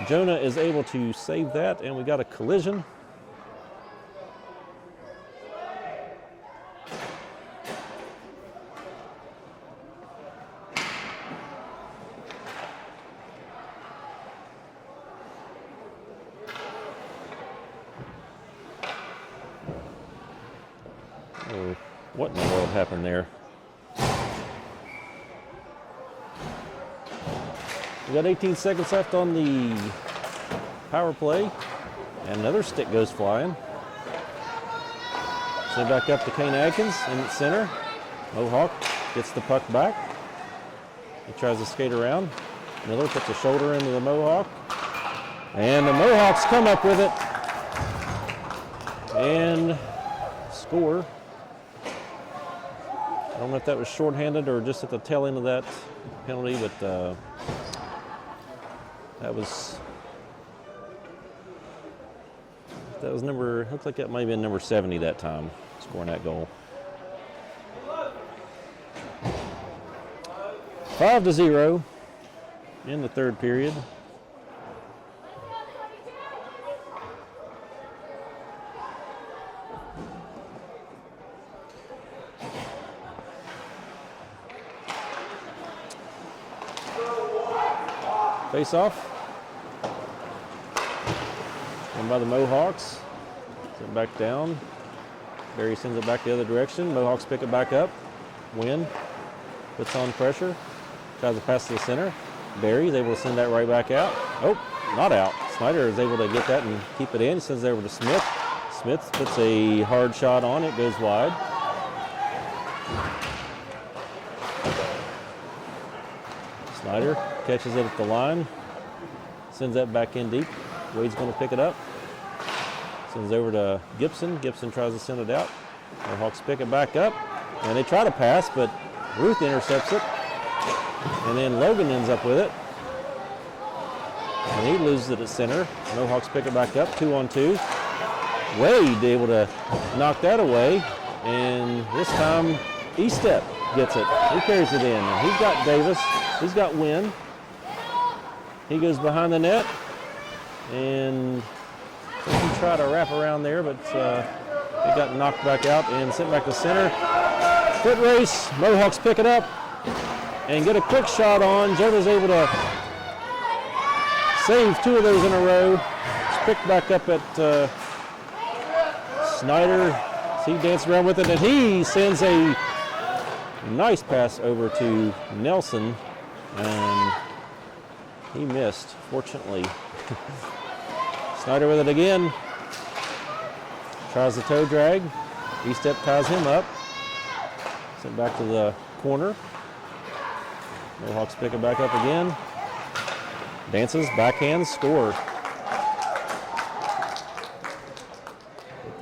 Jonah is able to save that, and we got a collision. Oh, what in the world happened there? We got 18 seconds left on the power play, and another stick goes flying. Send back up to Kane Adkins in the center. Mohawk gets the puck back. He tries to skate around. Miller puts a shoulder into the Mohawk, and the Mohawks come up with it and score. I don't know if that was shorthanded or just at the tail end of that penalty, but that was number, looks like that might have been number 70 that time, scoring that goal. 5-0 in the third period. Face off. And by the Mohawks. Send it back down. Barry sends it back the other direction. Mohawks pick it back up. Win. Puts on pressure. Tries to pass to the center. Barry's able to send that right back out. Oh, not out. Snyder is able to get that and keep it in. He sends it over to Smith. Smith puts a hard shot on it. Goes wide. Snyder catches it at the line, sends that back in deep. Wade's going to pick it up. Sends it over to Gibson. Gibson tries to send it out. The Hawks pick it back up, and they try to pass, but Ruth intercepts it. And then Logan ends up with it. And he loses it at center. Mohawks pick it back up, 2-on-2. Wade able to knock that away, and this time E-Step gets it. He carries it in, and he's got Davis. He's got Wynn. He goes behind the net, and he tried to wrap around there, but he got knocked back out and sent back to center. Foot race. Mohawks pick it up and get a quick shot on. Jonah's able to save two of those in a row. It's picked back up at Snyder, he danced around with it, and he sends a nice pass over to Nelson, and he missed, fortunately. Snyder with it again. Tries the toe drag. E-step ties him up. Sent back to the corner. Mohawks pick it back up again. Dances, backhand, score.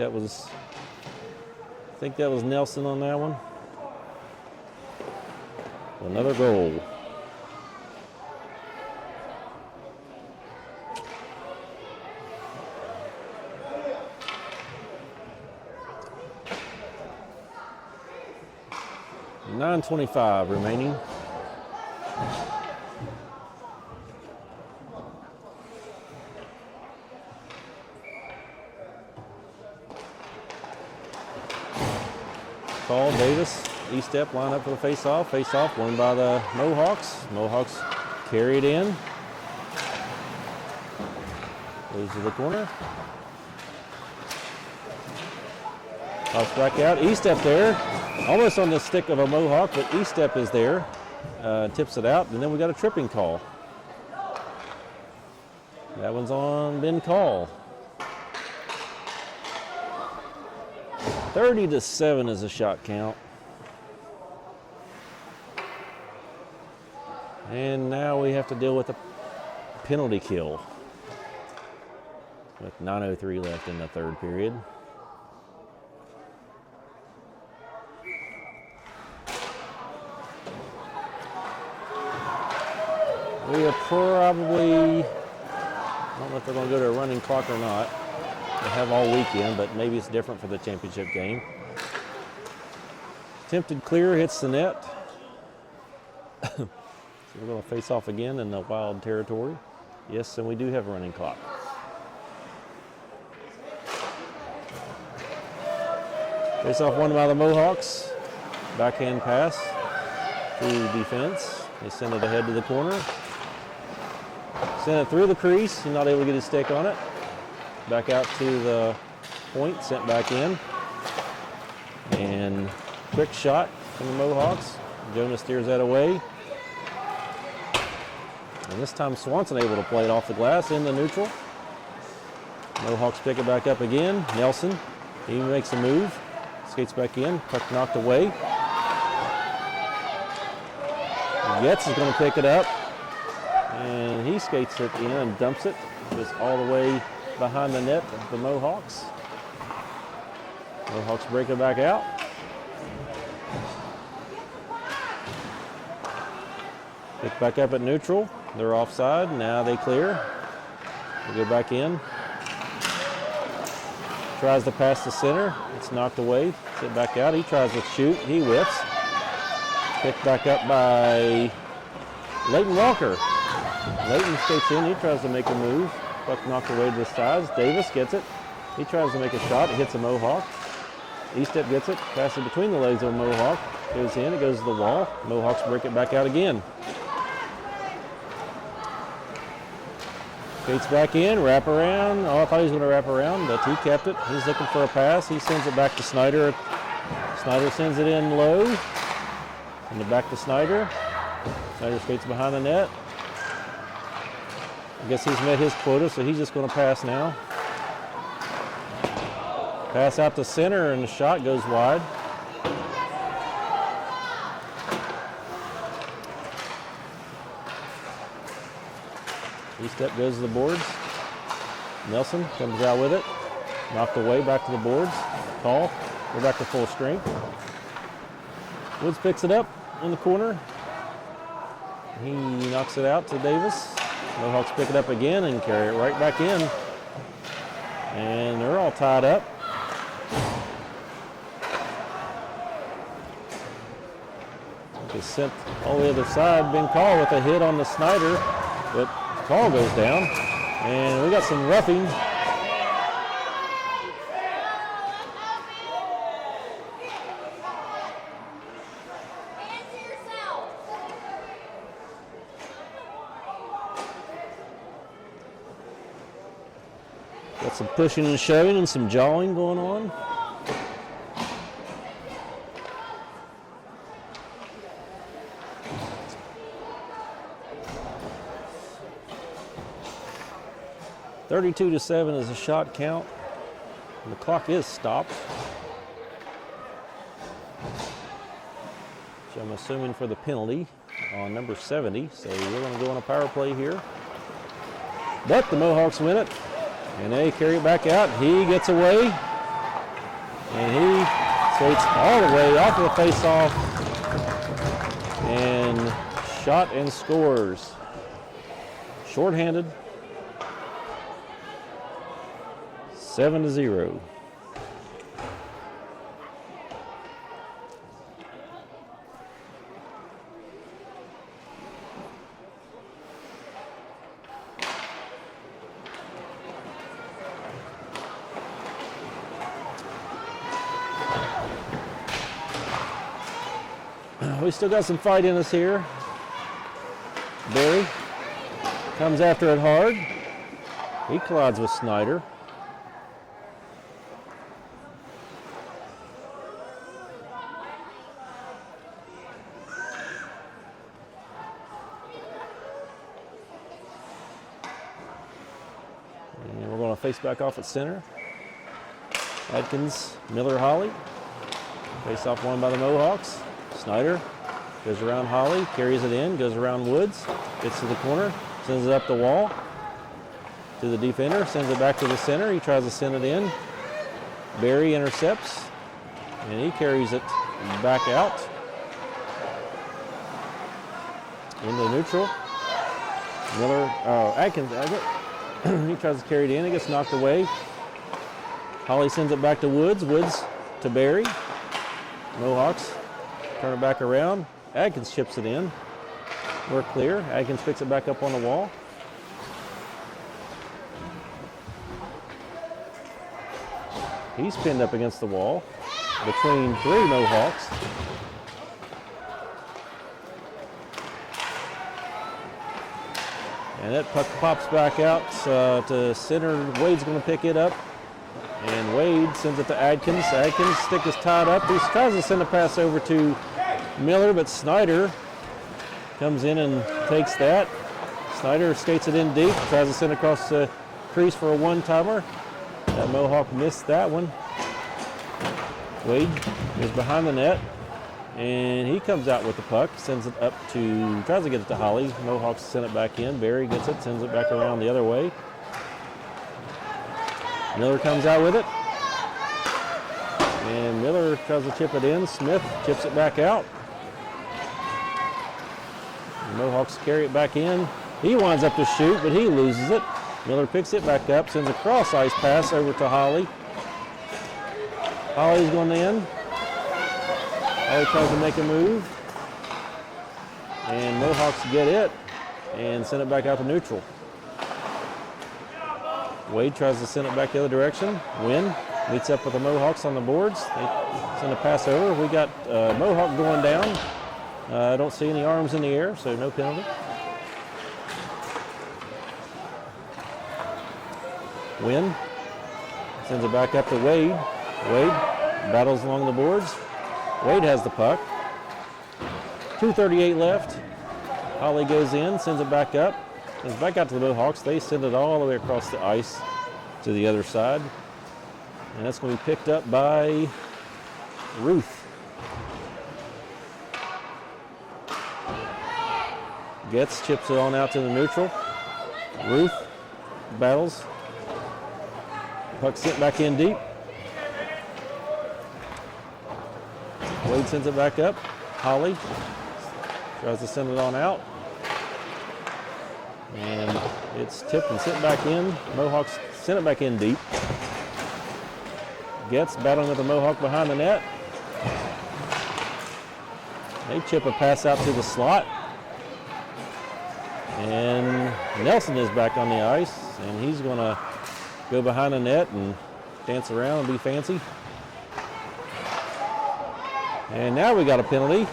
I think that was Nelson on that one. Another goal. .9:25 remaining. Call Davis, E-step, line up for the face-off. Face-off won by the Mohawks. Mohawks carry it in. Goes to the corner. Pops back out. E-step there. Almost on the stick of a Mohawk, but E-step is there. Tips it out, and then we got a tripping call. That one's on Ben Call. 30-7 is a shot count. And now we have to deal with a penalty kill with 9:03 left in the third period. We are probably, I don't know if they're going to go to a running clock or not. They have all weekend, but maybe it's different for the championship game. Attempted clear, hits the net. So we're going to face off again in the Wild territory. Yes, and we do have a running clock. Face off won by the Mohawks. Backhand pass through defense. They send it ahead to the corner. Send it through the crease. He's not able to get his stick on it. Back out to the point, sent back in. And quick shot from the Mohawks. Jonah steers that away. And this time Swanson able to play it off the glass in the neutral. Mohawks pick it back up again. Nelson, he makes a move. Skates back in, puck knocked away. Getz is going to pick it up. And he skates it in and dumps it just all the way behind the net of the Mohawks. Mohawks break it back out. Pick back up at neutral. They're offside. Now they clear. They go back in. Tries to pass the center. It's knocked away. Sit back out. He tries to shoot. He whips. Picked back up by Leighton Walker. Leighton skates in. He tries to make a move. Puck knocked away to the sides. Davis gets it. He tries to make a shot. It hits a Mohawk. E-step gets it. Passes between the legs of a Mohawk. Goes in. It goes to the wall. Mohawks break it back out again. Skates back in. Wrap around. Oh, I thought he was going to wrap around, but he kept it. He's looking for a pass. He sends it back to Snyder. Snyder sends it in low. Send it back to Snyder. Snyder skates behind the net. I guess he's met his quota, so he's just going to pass now. Pass out to center, and the shot goes wide. E-step goes to the boards. Nelson comes out with it. Knocked away, back to the boards. Call. We're back to full strength. Woods picks it up in the corner. He knocks it out to Davis. Mohawks pick it up again and carry it right back in. And they're all tied up. It's sent all the other side. Ben Call with a hit on the Snyder, but Call goes down. And we got some roughing. Got some pushing and shoving and some jawing going on. (32-7) is a shot count. And the clock is stopped. Which I'm assuming for the penalty on number 70. So we're going to go on a power play here. But the Mohawks win it. And they carry it back out. He gets away. And he skates all the way off of the face-off. And shot and scores. Shorthanded. 7-0. We still got some fight in us here. Barry comes after it hard. He collides with Snyder. And we're going to face back off at center. Adkins, Miller, Holly. Face off won by the Mohawks. Snyder goes around Holly, carries it in, goes around Woods, gets to the corner, sends it up the wall to the defender, sends it back to the center. He tries to send it in. Barry intercepts, and he carries it back out into neutral. Miller, Adkins has it. He tries to carry it in, it gets knocked away. Holly sends it back to Woods, Woods to Barry. Mohawks turn it back around. Adkins chips it in. We're clear. Adkins picks it back up on the wall. He's pinned up against the wall between three Mohawks. And that puck pops back out to center. Wade's going to pick it up. And Wade sends it to Adkins. Adkins' stick is tied up. He tries to send a pass over to Miller, but Snyder comes in and takes that. Snyder skates it in deep, tries to send across the crease for a one-timer. That Mohawk missed that one. Wade is behind the net, and he comes out with the puck, sends it up to, tries to get it to Holly. Mohawks send it back in. Barry gets it, sends it back around the other way. Miller comes out with it. And Miller tries to chip it in. Smith chips it back out. The Mohawks carry it back in. He winds up to shoot, but he loses it. Miller picks it back up, sends a cross-ice pass over to Holly. Holly's going in. Holly tries to make a move. And Mohawks get it and send it back out to neutral. Wade tries to send it back the other direction. Wynn meets up with the Mohawks on the boards. They send a pass over. We got Mohawk going down. I don't see any arms in the air, so no penalty. Wynn sends it back up to Wade. Wade battles along the boards. Wade has the puck. 2:38 left. Holly goes in, sends it back up. Sends it back out to the Mohawks. They send it all the way across the ice to the other side. And that's going to be picked up by Ruth. Gets, chips it on out to the neutral. Ruth battles. Puck sent back in deep. Wade sends it back up. Holly tries to send it on out. And it's tipped and sent back in. Mohawks sent it back in deep. Gets battling with the Mohawk behind the net. They chip a pass out to the slot. And Nelson is back on the ice, and he's going to go behind the net and dance around and be fancy. And now we got a penalty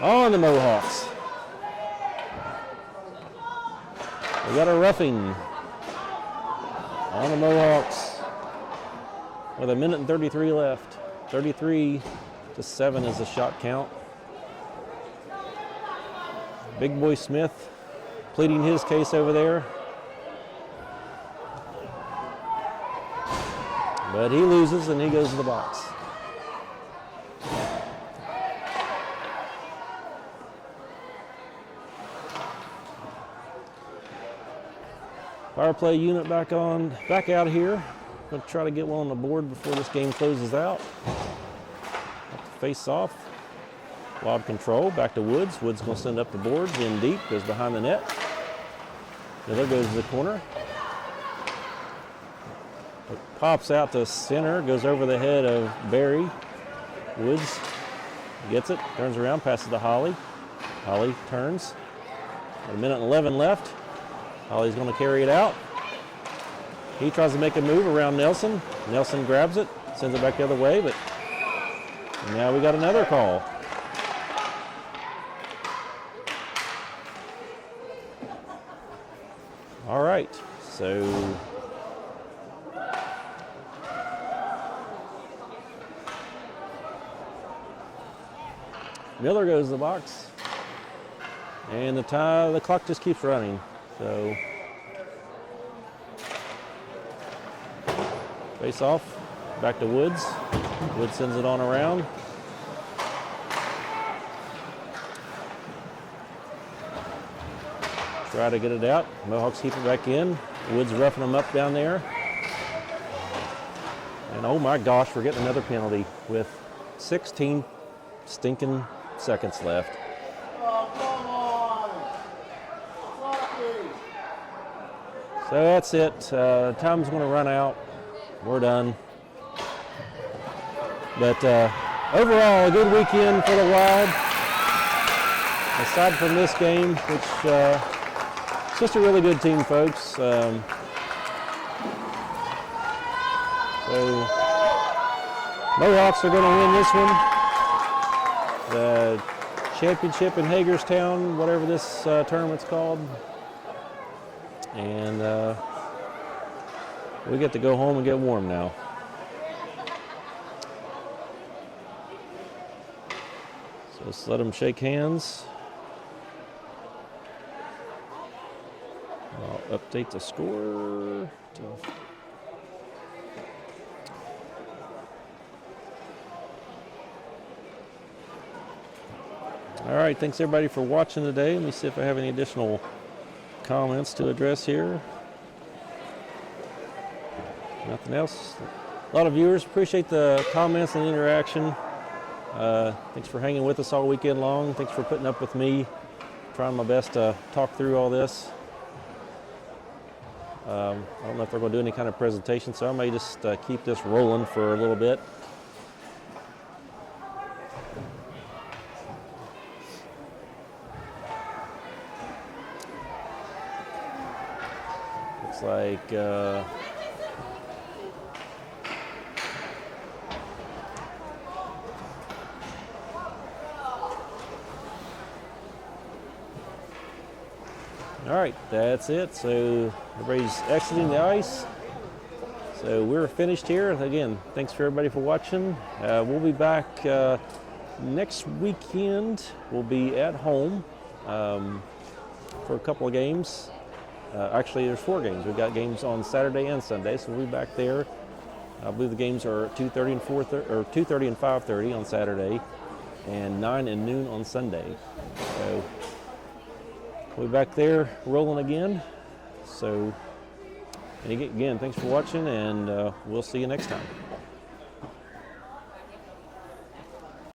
on the Mohawks. We got a roughing on the Mohawks. with 1:33 left. 33-7 is the shot count. Big boy Smith pleading his case over there. But he loses and he goes to the box. Power play unit back out here. Going to try to get one on the board before this game closes out. Face off. Lob control, back to Woods. Woods going to send up the boards, in deep, goes behind the net. Miller goes to the corner. It pops out to center, goes over the head of Barry. Woods gets it, turns around, passes to Holly. Holly turns. 1:11 left. Holly's going to carry it out. He tries to make a move around Nelson. Nelson grabs it, sends it back the other way, but now we got another call. All right, so Miller goes to the box, and the clock just keeps running. So face off, back to Woods. Woods sends it on around. Try to get it out. Mohawks keep it back in. Woods roughing them up down there. And oh my gosh, we're getting another penalty with 16 stinking seconds left. So that's it. Time's going to run out. We're done. But overall, a good weekend for the Wild. Aside from this game, which it's just a really good team, folks. So Mohawks are going to win this one. The championship in Hagerstown, whatever this tournament's called. And we get to go home and get warm now. So let's let them shake hands. I'll update the score. All right, thanks everybody for watching today. Let me see if I have any additional comments to address here. Nothing else. A lot of viewers, appreciate the comments and interaction. Thanks for hanging with us all weekend long. Thanks for putting up with me, trying my best to talk through all this. I don't know if they're going to do any kind of presentation, so I may just keep this rolling for a little bit. Looks like all right, that's it. So everybody's exiting the ice. So we're finished here. Again, thanks for everybody for watching. We'll be back next weekend. We'll be at home for a couple of games. Actually, there's 4 games. We've got games on Saturday and Sunday, so we'll be back there. I believe the games are 2:30 and 4:30, or 2:30 and 5:30 on Saturday, and 9 and noon on Sunday. So we'll be back there rolling again. So, and again, thanks for watching, and we'll see you next time.